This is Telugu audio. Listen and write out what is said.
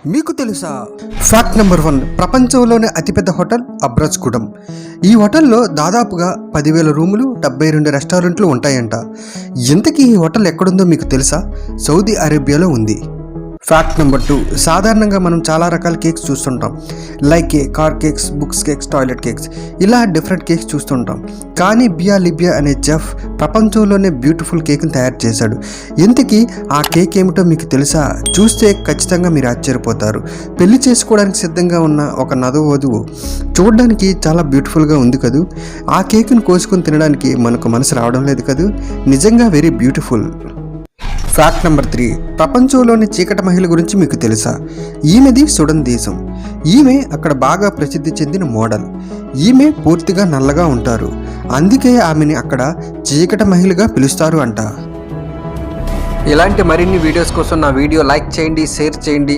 మీకు తెలుసా? ఫ్యాక్ట్ నెంబర్ 1, ప్రపంచంలోనే అతిపెద్ద హోటల్ అబ్రాజ్గూడెం. ఈ హోటల్లో దాదాపుగా 10,000 రూములు, 72 రెస్టారెంట్లు ఉంటాయంట. ఇంతకీ ఈ హోటల్ ఎక్కడుందో మీకు తెలుసా? సౌదీ అరేబియాలో ఉంది. ఫ్యాక్ట్ నెంబర్ 2, సాధారణంగా మనం చాలా రకాల కేక్స్ చూస్తుంటాం. Like cake, car cakes, books cakes, toilet cakes, ఇలా డిఫరెంట్ కేక్స్ చూస్తుంటాం. కానీ బియా లిబియా అనే చెఫ్ ప్రపంచంలోనే బ్యూటిఫుల్ కేక్ని తయారు చేశాడు. ఇంతకీ ఆ కేక్ ఏమిటో మీకు తెలుసా? చూస్తే ఖచ్చితంగా మీరు ఆశ్చర్యపోతారు. పెళ్లి చేసుకోవడానికి సిద్ధంగా ఉన్న ఒక నవవధువు చూడడానికి చాలా బ్యూటిఫుల్గా ఉంది కదూ. ఆ కేక్ను కోసుకొని తినడానికి మనకు మనసు రావడం లేదు కదూ. నిజంగా వెరీ బ్యూటిఫుల్. ఫ్యాక్ట్ నెంబర్ 3, ప్రపంచంలోని చీకటి మహిళ గురించి మీకు తెలుసా? ఈమెది సుడన్ దేశం. ఈమె అక్కడ బాగా ప్రసిద్ధి చెందిన మోడల్. ఈమె పూర్తిగా నల్లగా ఉంటారు. అందుకే ఆమెని అక్కడ చీకటి మహిళగా పిలుస్తారు అంట. ఇలాంటి మరిన్ని వీడియోస్ కోసం నా వీడియో లైక్ చేయండి, షేర్ చేయండి